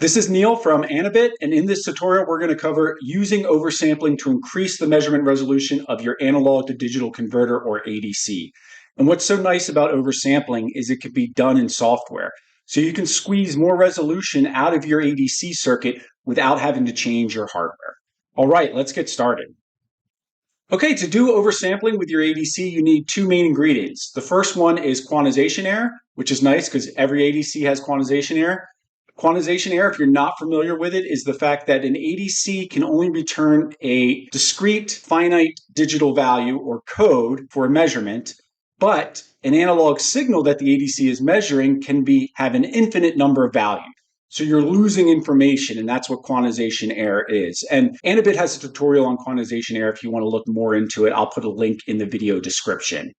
This is Neil from Anabit, and in this tutorial, we're going to cover using oversampling to increase the measurement resolution of your analog to digital converter, or ADC. And what's so nice about oversampling is it can be done in software. So you can squeeze more resolution out of your ADC circuit without having to change your hardware. All right, let's get started. Okay, to do oversampling with your ADC, you need two main ingredients. The first one is quantization error, which is nice because every ADC has quantization error. Quantization error, if you're not familiar with it, is the fact that an ADC can only return a discrete finite digital value or code for a measurement, but an analog signal that the ADC is measuring can have an infinite number of values. So you're losing information, and that's what quantization error is. And Anabit has a tutorial on quantization error if you want to look more into it. I'll put a link in the video description.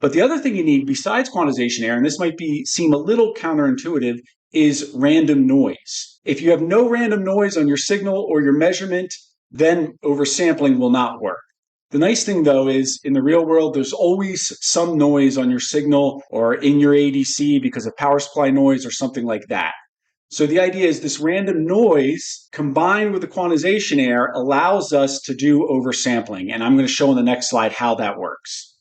But the other thing you need besides quantization error, and this might seem a little counterintuitive, is random noise. If you have no random noise on your signal or your measurement, then oversampling will not work. The nice thing, though, is in the real world, there's always some noise on your signal or in your ADC because of power supply noise or something like that. So the idea is this random noise combined with the quantization error allows us to do oversampling. And I'm going to show on the next slide how that works.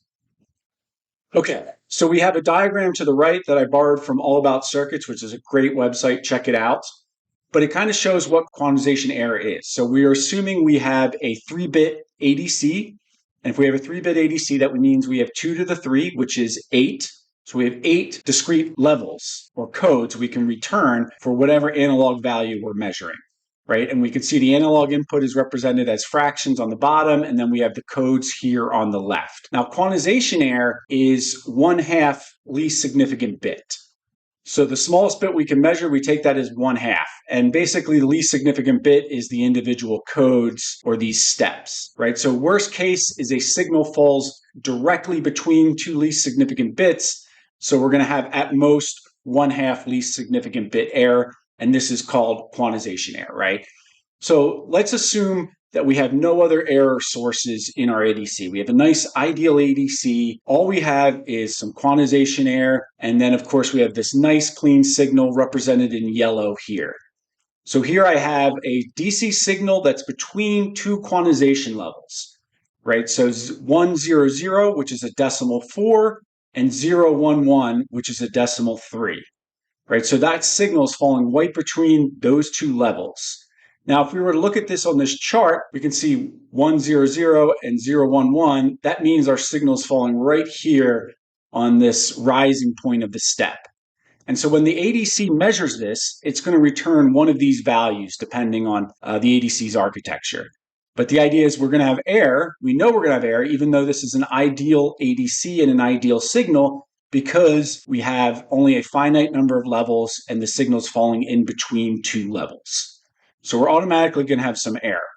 Okay, so we have a diagram to the right that I borrowed from All About Circuits, which is a great website. Check it out. But it kind of shows what quantization error is. So we are assuming we have a 3-bit ADC. And if we have a 3-bit ADC, that means we have 2 to the 3, which is 8. So we have 8 discrete levels or codes we can return for whatever analog value we're measuring, right? And we can see the analog input is represented as fractions on the bottom, and then we have the codes here on the left. Now, quantization error is 1/2 least significant bit. So the smallest bit we can measure, we take that as 1/2. And basically, the least significant bit is the individual codes or these steps, right? So worst case is a signal falls directly between two least significant bits. So we're going to have at most 1/2 least significant bit error, and this is called quantization error, right? So let's assume that we have no other error sources in our ADC. We have a nice ideal ADC. All we have is some quantization error, and then of course we have this nice clean signal represented in yellow here. So here I have a DC signal that's between two quantization levels, right? So 100, which is a decimal 4, and 011, which is a decimal 3, right? So that signal is falling right between those two levels. Now, if we were to look at this on this chart, we can see 100 and 011. That means our signal is falling right here on this rising point of the step. And so when the ADC measures this, it's going to return one of these values depending on the ADC's architecture. But the idea is we're going to have error. We know we're going to have error, even though this is an ideal ADC and an ideal signal, because we have only a finite number of levels and the signal's falling in between two levels. So we're automatically going to have some error.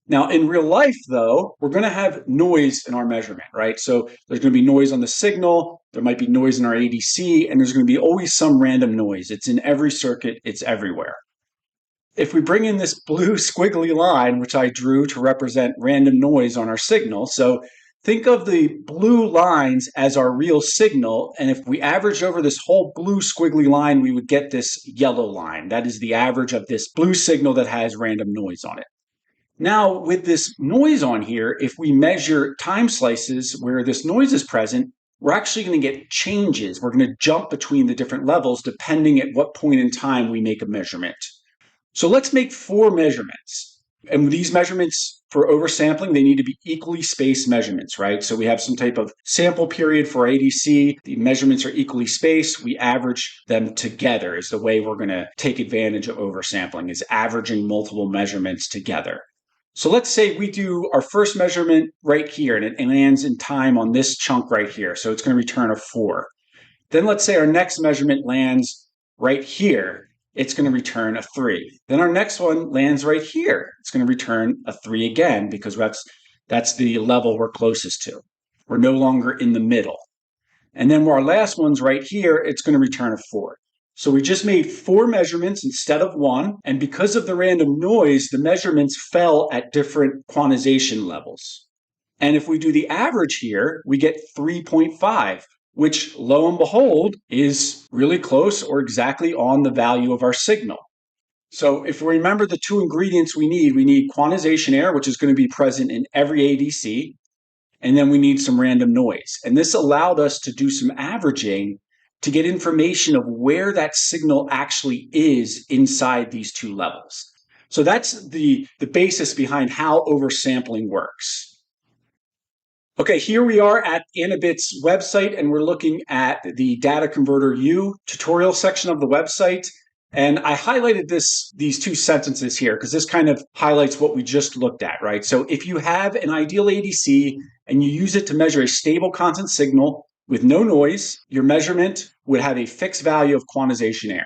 Now, in real life, though, we're going to have noise in our measurement, right? So there's going to be noise on the signal, there might be noise in our ADC, and there's going to be always some random noise. It's in every circuit, it's everywhere. If we bring in this blue squiggly line, which I drew to represent random noise on our signal, so think of the blue lines as our real signal, and if we averaged over this whole blue squiggly line, we would get this yellow line. That is the average of this blue signal that has random noise on it. Now, with this noise on here, if we measure time slices where this noise is present, we're actually going to get changes. We're going to jump between the different levels depending at what point in time we make a measurement. So let's make 4 measurements. And these measurements for oversampling, they need to be equally spaced measurements, right? So we have some type of sample period for ADC. The measurements are equally spaced. We average them together is the way we're going to take advantage of oversampling, is averaging multiple measurements together. So let's say we do our first measurement right here, and it lands in time on this chunk right here. So it's going to return a 4. Then let's say our next measurement lands right here. It's going to return a 3. Then our next one lands right here. It's going to return a 3 again because that's the level we're closest to. We're no longer in the middle. And then our last one's right here, it's going to return a 4. So we just made 4 measurements instead of 1, and because of the random noise, the measurements fell at different quantization levels. And if we do the average here, we get 3.5. Which, lo and behold, is really close or exactly on the value of our signal. So if we remember the two ingredients we need quantization error, which is going to be present in every ADC, and then we need some random noise. And this allowed us to do some averaging to get information of where that signal actually is inside these two levels. So that's the basis behind how oversampling works. Okay, here we are at Anabit's website, and we're looking at the Data Converter U tutorial section of the website. And I highlighted these two sentences here because this kind of highlights what we just looked at, right? So if you have an ideal ADC and you use it to measure a stable constant signal with no noise, your measurement would have a fixed value of quantization error.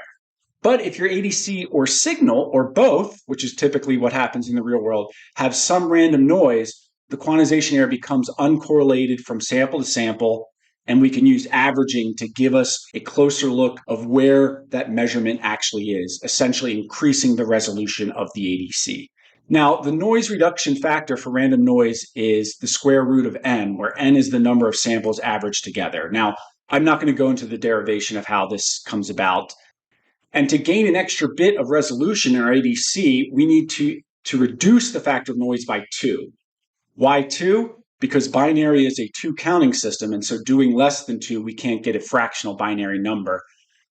But if your ADC or signal, or both, which is typically what happens in the real world, have some random noise, the quantization error becomes uncorrelated from sample to sample, and we can use averaging to give us a closer look of where that measurement actually is, essentially increasing the resolution of the ADC. Now, the noise reduction factor for random noise is the square root of n, where n is the number of samples averaged together. Now, I'm not going to go into the derivation of how this comes about. And to gain an extra bit of resolution in our ADC, we need to reduce the factor of noise by 2. Why 2? Because binary is a 2 counting system, and so doing less than 2, we can't get a fractional binary number.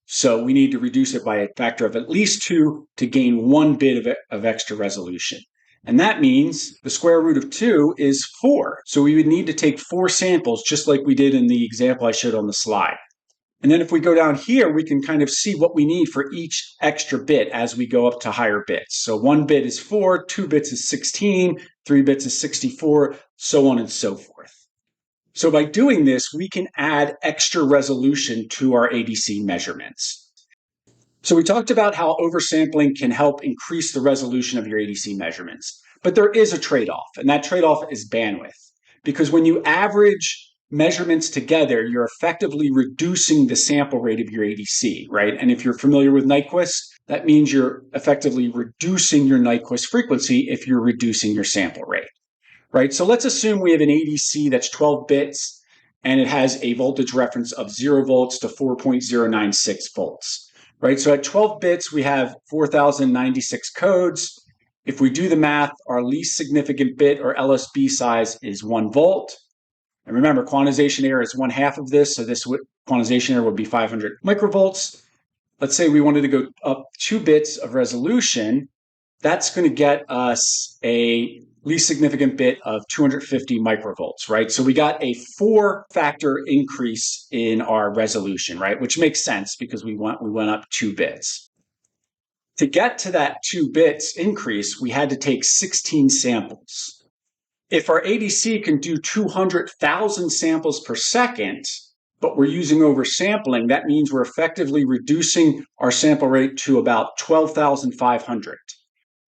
So we need to reduce it by a factor of at least 2 to gain 1 bit of extra resolution. And that means the square root of 2 is 4. So we would need to take 4 samples, just like we did in the example I showed on the slide. And then if we go down here, we can kind of see what we need for each extra bit as we go up to higher bits. So 1 bit is 4, 2 bits is 16, 3 bits is 64, so on and so forth. So by doing this, we can add extra resolution to our ADC measurements. So we talked about how oversampling can help increase the resolution of your ADC measurements. But there is a trade-off, and that trade-off is bandwidth. Because when you average measurements together, you're effectively reducing the sample rate of your ADC, right? And if you're familiar with Nyquist, that means you're effectively reducing your Nyquist frequency if you're reducing your sample rate, right? So let's assume we have an ADC that's 12 bits and it has a voltage reference of 0 volts to 4.096 volts, right? So at 12 bits, we have 4,096 codes. If we do the math, our least significant bit or LSB size is 1 volt. And remember, quantization error is 1/2 of this, so this quantization error would be 500 microvolts. Let's say we wanted to go up 2 bits of resolution. That's going to get us a least significant bit of 250 microvolts, right? So we got a 4-factor increase in our resolution, right? Which makes sense because we went up 2 bits. To get to that 2 bits increase, we had to take 16 samples. If our ADC can do 200,000 samples per second, but we're using oversampling, that means we're effectively reducing our sample rate to about 12,500.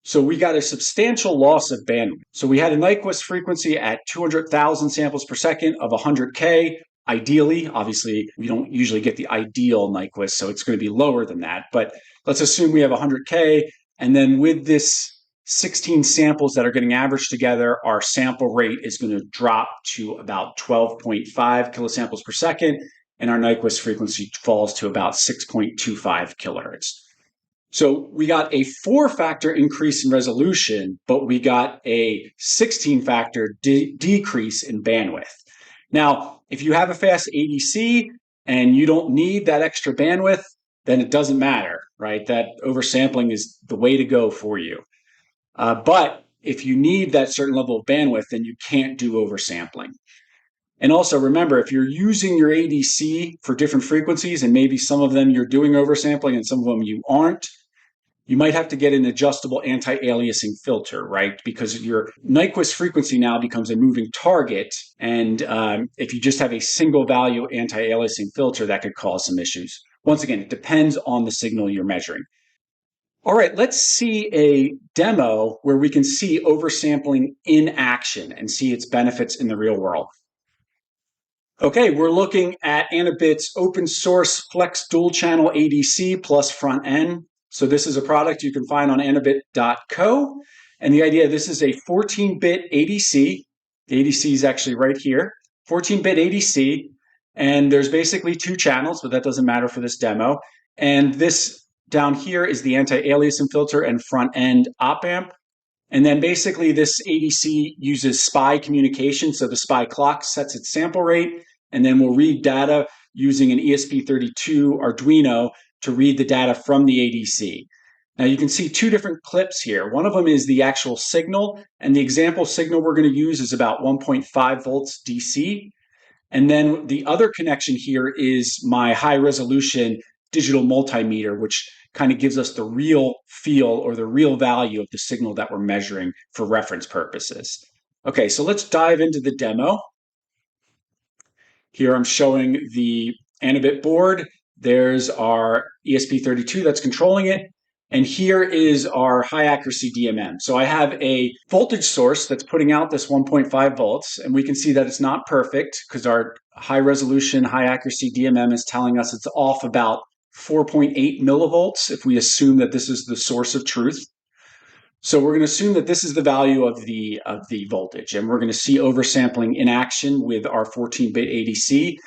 So we got a substantial loss of bandwidth. So we had a Nyquist frequency at 200,000 samples per second of 100K. Ideally, obviously, we don't usually get the ideal Nyquist, so it's going to be lower than that. But let's assume we have 100K, and then with this 16 samples that are getting averaged together, our sample rate is going to drop to about 12.5 kilosamples per second, and our Nyquist frequency falls to about 6.25 kilohertz. So we got a 4-factor increase in resolution, but we got a 16-factor decrease in bandwidth. Now, if you have a fast ADC and you don't need that extra bandwidth, then it doesn't matter, right? That oversampling is the way to go for you. But if you need that certain level of bandwidth, then you can't do oversampling. And also remember, if you're using your ADC for different frequencies, and maybe some of them you're doing oversampling and some of them you aren't, you might have to get an adjustable anti-aliasing filter, right? Because your Nyquist frequency now becomes a moving target. And if you just have a single value anti-aliasing filter, that could cause some issues. Once again, it depends on the signal you're measuring. All right, let's see a demo where we can see oversampling in action and see its benefits in the real world. Okay, we're looking at Anabit's open source Flex dual channel ADC plus front end. So this is a product you can find on anabit.co. And the idea, this is a 14-bit ADC. The ADC is actually right here, 14-bit ADC. And there's basically 2 channels, but that doesn't matter for this demo. And this Down here is the anti-aliasing filter and front-end op-amp. And then basically this ADC uses SPI communication. So the SPI clock sets its sample rate, and then we'll read data using an ESP32 Arduino to read the data from the ADC. Now you can see two different clips here. One of them is the actual signal, and the example signal we're going to use is about 1.5 volts DC. And then the other connection here is my high resolution digital multimeter, which kind of gives us the real feel or the real value of the signal that we're measuring for reference purposes. Okay, so let's dive into the demo. Here I'm showing the Anabit board. There's our ESP32 that's controlling it. And here is our high accuracy DMM. So I have a voltage source that's putting out this 1.5 volts, and we can see that it's not perfect because our high resolution, high accuracy DMM is telling us it's off about 4.8 millivolts if we assume that this is the source of truth. So we're going to assume that this is the value of the voltage, and we're going to see oversampling in action with our 14-bit ADC.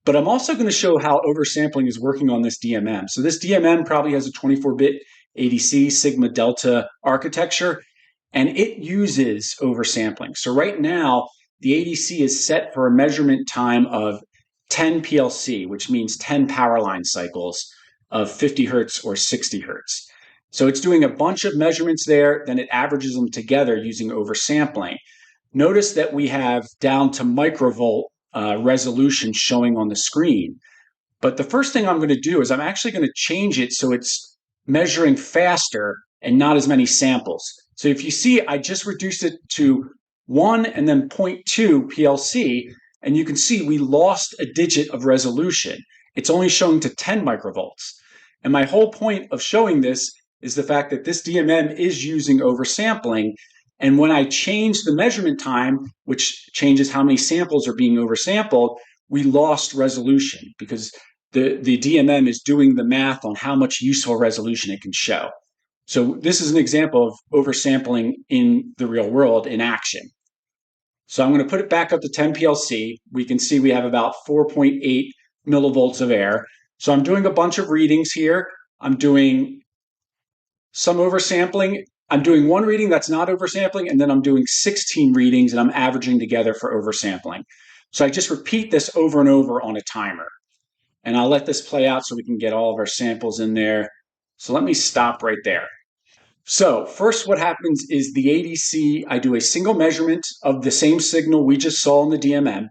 But I'm also going to show how oversampling is working on this DMM. So this DMM probably has a 24-bit ADC sigma delta architecture, and it uses oversampling. So right now, the ADC is set for a measurement time of 10 PLC, which means 10 power line cycles of 50 hertz or 60 hertz. So it's doing a bunch of measurements there, then it averages them together using oversampling. Notice that we have down to microvolt resolution showing on the screen. But the first thing I'm going to do is I'm actually going to change it so it's measuring faster and not as many samples. So if you see, I just reduced it to 1 and then 0.2 PLC, and you can see we lost a digit of resolution. It's only showing to 10 microvolts. And my whole point of showing this is the fact that this DMM is using oversampling. And when I change the measurement time, which changes how many samples are being oversampled, we lost resolution because the DMM is doing the math on how much useful resolution it can show. So this is an example of oversampling in the real world in action. So I'm going to put it back up to 10 PLC. We can see we have about 4.8 millivolts of error. So I'm doing a bunch of readings here. I'm doing some oversampling. I'm doing one reading that's not oversampling, and then I'm doing 16 readings, and I'm averaging together for oversampling. So I just repeat this over and over on a timer. And I'll let this play out so we can get all of our samples in there. So let me stop right there. So first what happens is the ADC, I do a single measurement of the same signal we just saw in the DMM.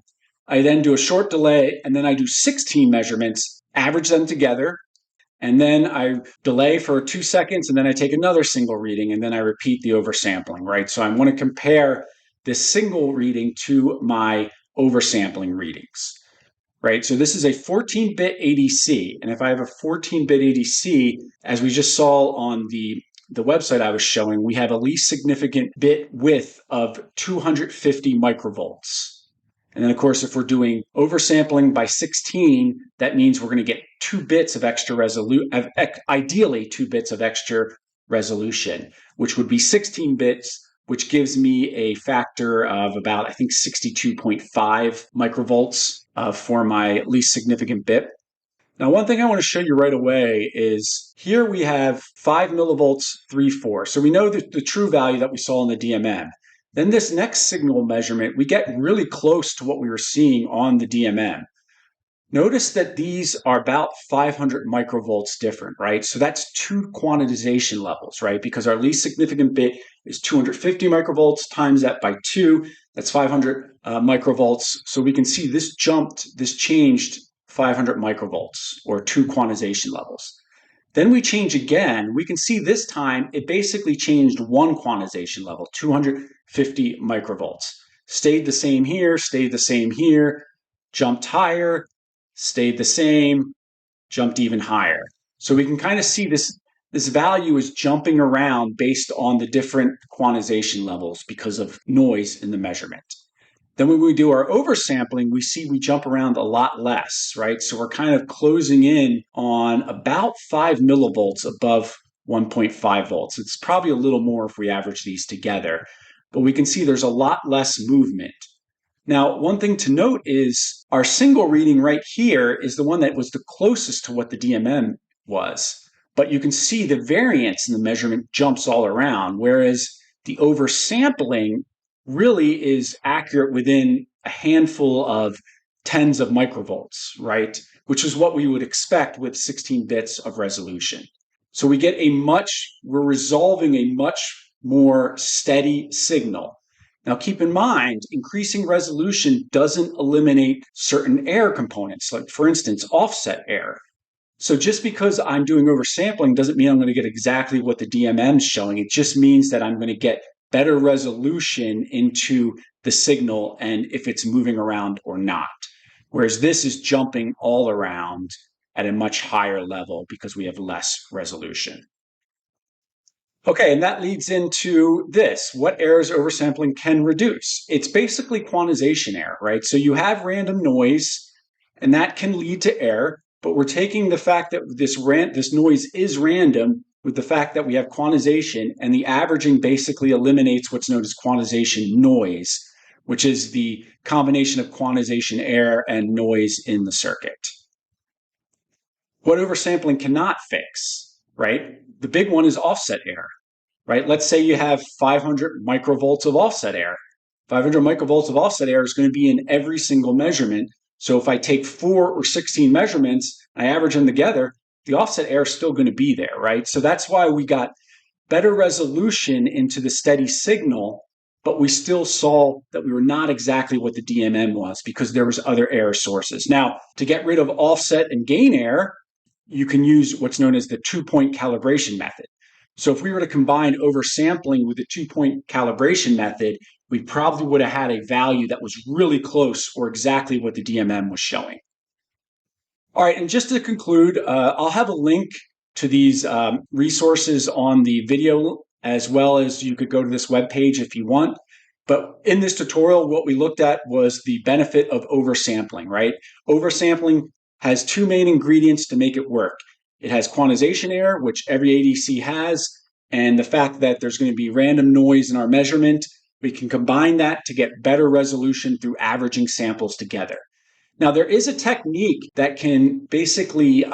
I then do a short delay, and then I do 16 measurements, average them together, and then I delay for 2 seconds, and then I take another single reading, and then I repeat the oversampling, right? So I want to compare this single reading to my oversampling readings. Right, so this is a 14-bit ADC, and if I have a 14-bit ADC, as we just saw on the website I was showing, we have a least significant bit width of 250 microvolts. And then, of course, if we're doing oversampling by 16, that means we're going to get 2 bits of extra resolution, ideally 2 bits of extra resolution, which would be 16 bits, which gives me a factor of about, I think, 62.5 microvolts for my least significant bit. Now, one thing I want to show you right away is here we have 5 millivolts 3/4. So we know the true value that we saw in the DMM. Then this next signal measurement, we get really close to what we were seeing on the DMM. Notice that these are about 500 microvolts different, right? So that's 2 quantization levels, right? Because our least significant bit is 250 microvolts, times that by 2, that's 500 microvolts. So we can see this changed 500 microvolts, or 2 quantization levels. Then we change again. We can see this time it basically changed 1 quantization level, 250 microvolts. Stayed the same here, stayed the same here, jumped higher, stayed the same, jumped even higher. So we can kind of see this value is jumping around based on the different quantization levels because of noise in the measurement. Then when we do our oversampling, we see we jump around a lot less, right? So we're kind of closing in on about 5 millivolts above 1.5 volts. It's probably a little more if we average these together, but we can see there's a lot less movement. Now, one thing to note is our single reading right here is the one that was the closest to what the DMM was. but you can see the variance in the measurement jumps all around, whereas the oversampling really is accurate within a handful of tens of microvolts, right? Which is what we would expect with 16 bits of resolution. So we're resolving a much more steady signal. Now, keep in mind, increasing resolution doesn't eliminate certain error components, like, for instance, offset error. So just because I'm doing oversampling doesn't mean I'm going to get exactly what the DMM is showing. It just means that I'm going to get better resolution into the signal and if it's moving around or not. Whereas this is jumping all around at a much higher level because we have less resolution. Okay, and that leads into this. What errors oversampling can reduce? It's basically quantization error, right? So you have random noise, and that can lead to error, but we're taking the fact that this noise is random with the fact that we have quantization, and the averaging basically eliminates what's known as quantization noise, which is the combination of quantization error and noise in the circuit. What oversampling cannot fix, right? The big one is offset error, right? Let's say you have 500 microvolts of offset error. 500 microvolts of offset error is going to be in every single measurement. So if I take 4 or 16 measurements, I average them together, the offset error is still going to be there, right? So that's why we got better resolution into the steady signal, but we still saw that we were not exactly what the DMM was because there was other error sources. Now, to get rid of offset and gain error, you can use what's known as the 2-point calibration method. So if we were to combine oversampling with the 2-point calibration method, we probably would have had a value that was really close or exactly what the DMM was showing. All right, and just to conclude, I'll have a link to these resources on the video, as well as you could go to this webpage if you want. But in this tutorial, what we looked at was the benefit of oversampling, right? Oversampling has two main ingredients to make it work. It has quantization error, which every ADC has, and the fact that there's going to be random noise in our measurement. We can combine that to get better resolution through averaging samples together. Now, there is a technique that can basically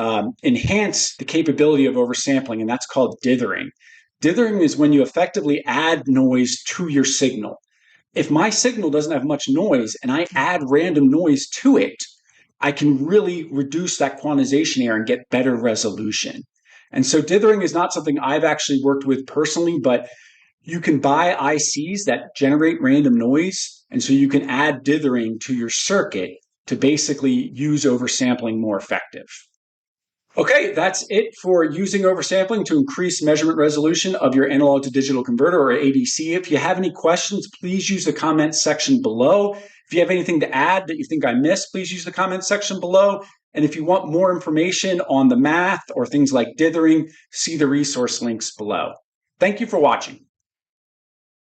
enhance the capability of oversampling, and that's called dithering. Dithering is when you effectively add noise to your signal. If my signal doesn't have much noise and I add random noise to it, I can really reduce that quantization error and get better resolution. And so dithering is not something I've actually worked with personally, but you can buy ICs that generate random noise. And so you can add dithering to your circuit to basically use oversampling more effective. Okay, that's it for using oversampling to increase measurement resolution of your analog to digital converter, or ADC. If you have any questions, please use the comment section below. If you have anything to add that you think I missed, please use the comment section below. And if you want more information on the math or things like dithering, see the resource links below. Thank you for watching.